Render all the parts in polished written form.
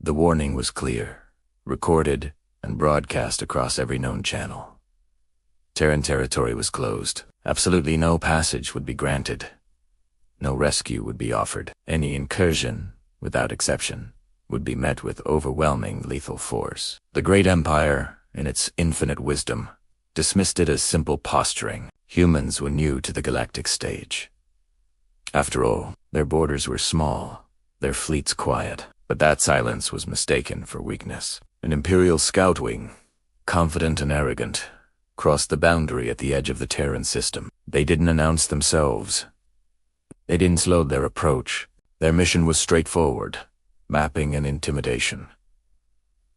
The warning was clear, recorded, and broadcast across every known channel. Terran territory was closed. Absolutely no passage would be granted. No rescue would be offered. Any incursion, without exception, would be met with overwhelming lethal force. The great empire, in its infinite wisdom, dismissed it as simple posturing. Humans were new to the galactic stage. After all, their borders were small, their fleets quiet, but that silence was mistaken for weakness. An Imperial scout wing, confident and arrogant, crossed the boundary at the edge of the Terran system. They didn't announce themselves. They didn't slow their approach. Their mission was straightforward, mapping and intimidation.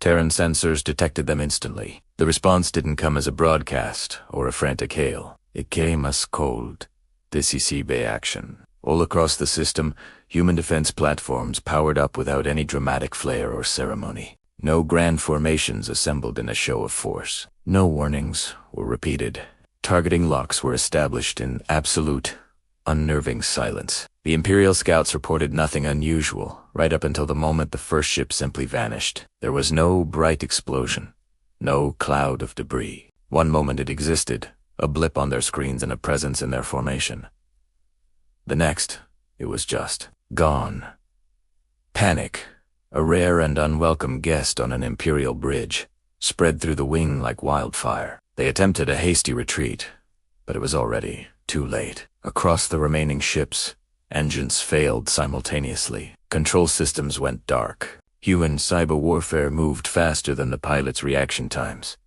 Terran sensors detected them instantly. The response didn't come as a broadcast or a frantic hail. It came as cold, decisive action. All across the system, human defense platforms powered up without any dramatic flair or ceremony. No grand formations assembled in a show of force. No warnings were repeated. Targeting locks were established in absolute, unnerving silence. The Imperial scouts reported nothing unusual, right up until the moment the first ship simply vanished. There was no bright explosion, no cloud of debris. One moment it existed, a blip on their screens and a presence in their formation. The next, it was just gone. Panic, a rare and unwelcome guest on an Imperial bridge, spread through the wing like wildfire. They attempted a hasty retreat, but it was already too late. Across the remaining ships, engines failed simultaneously. Control systems went dark. Human cyber warfare moved faster than the pilot's reaction times,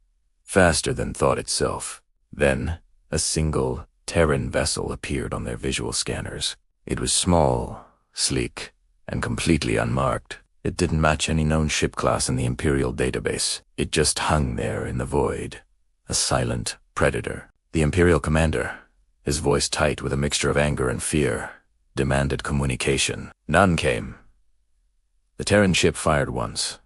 faster than thought itself. Then, a single Terran vessel appeared on their visual scanners. It was small, sleek, and completely unmarked. It didn't match any known ship class in the Imperial database. It just hung there in the void, a silent predator. The Imperial commander, his voice tight with a mixture of anger and fear, demanded communication. None came. The Terran ship fired once.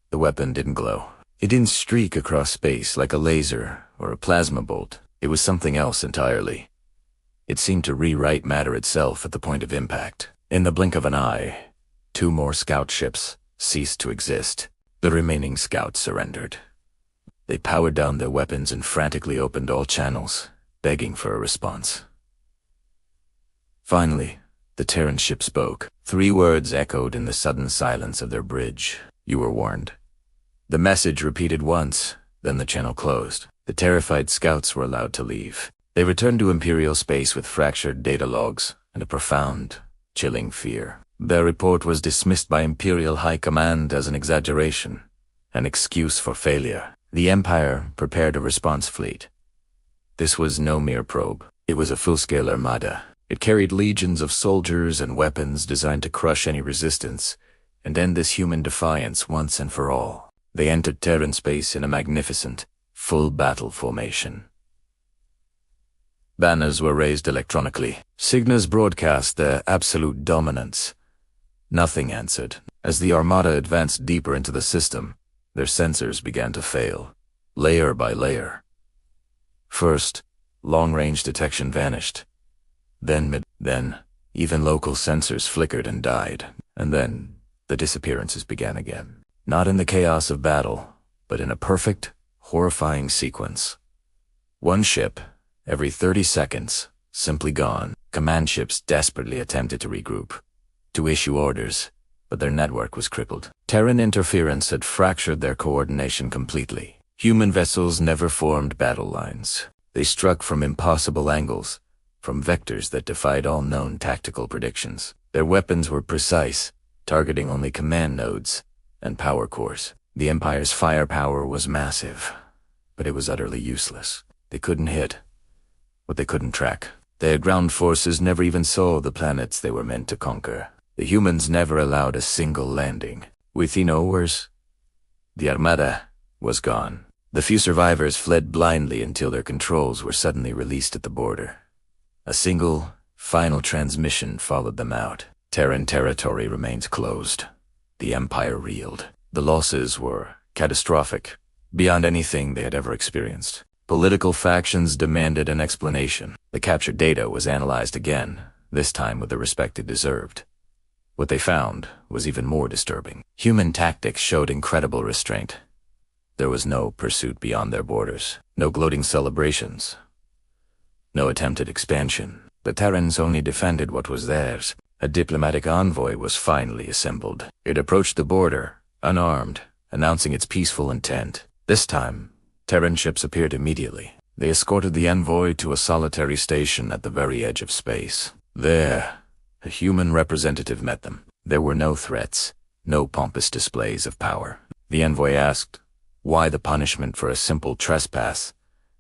The weapon didn't glow. It didn't streak across space like a laser or a plasma bolt. It was something else entirely. It seemed to rewrite matter itself at the point of impact. In the blink of an eye, 2 more scout ships ceased to exist. The remaining scouts surrendered. They powered down their weapons and frantically opened all channels, begging for a response. Finally, the Terran ship spoke. 3 words echoed in the sudden silence of their bridge. You were warned. The message repeated once, then the channel closed. The terrified scouts were allowed to leave. They returned to Imperial space with fractured data logs and a profound, chilling fear. Their report was dismissed by Imperial High Command as an exaggeration, an excuse for failure. The Empire prepared a response fleet. This was no mere probe. It was a full-scale armada. It carried legions of soldiers and weapons designed to crush any resistance and end this human defiance once and for all. They entered Terran space in a magnificent, full battle formation. Banners were raised electronically. Signals broadcast their absolute dominance. Nothing answered. As the armada advanced deeper into the system, their sensors began to fail, layer by layer. First, long-range detection vanished. Then even local sensors flickered and died. And then, the disappearances began again. Not in the chaos of battle, but in a perfect, horrifying sequence. One ship, every 30 seconds, simply gone. Command ships desperately attempted to regroup, to issue orders, but their network was crippled. Terran interference had fractured their coordination completely. Human vessels never formed battle lines. They struck from impossible angles, from vectors that defied all known tactical predictions. Their weapons were precise, targeting only command nodes and power cores. The Empire's firepower was massive, but it was utterly useless. They couldn't hit what they couldn't track. Their ground forces never even saw the planets they were meant to conquer. The humans never allowed a single landing. Within hours, the Armada was gone. The few survivors fled blindly until their controls were suddenly released at the border. A single, final transmission followed them out. Terran territory remained closed. The Empire reeled. The losses were catastrophic, beyond anything they had ever experienced. Political factions demanded an explanation. The captured data was analyzed again, this time with the respect it deserved. What they found was even more disturbing. Human tactics showed incredible restraint. There was no pursuit beyond their borders, no gloating celebrations, no attempted expansion. The Terrans only defended what was theirs. A diplomatic envoy was finally assembled. It approached the border, unarmed, announcing its peaceful intent. This time, Terran ships appeared immediately. They escorted the envoy to a solitary station at the very edge of space. There, a human representative met them. There were no threats, no pompous displays of power. The envoy asked why the punishment for a simple trespass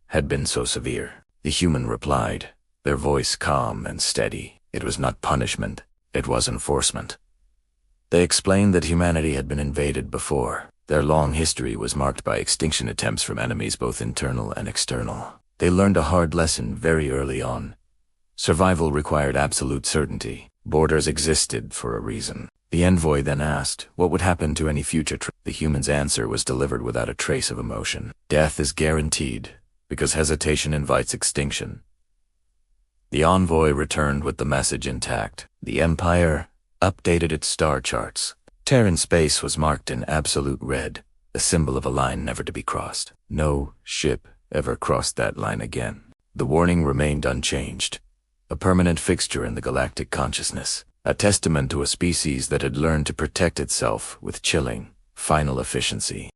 had been so severe. The human replied, their voice calm and steady. It was not punishment, it was enforcement. They explained that humanity had been invaded before. Their long history was marked by extinction attempts from enemies both internal and external. They learned a hard lesson very early on. Survival required absolute certainty. Borders existed for a reason. The envoy then asked what would happen to any future The human's answer was delivered without a trace of emotion. Death is guaranteed, because hesitation invites extinction. The envoy returned with the message intact. The Empire updated its star charts. Terran space was marked in absolute red, a symbol of a line never to be crossed. No ship ever crossed that line again. The warning remained unchanged, a permanent fixture in the galactic consciousness, a testament to a species that had learned to protect itself with chilling, final efficiency.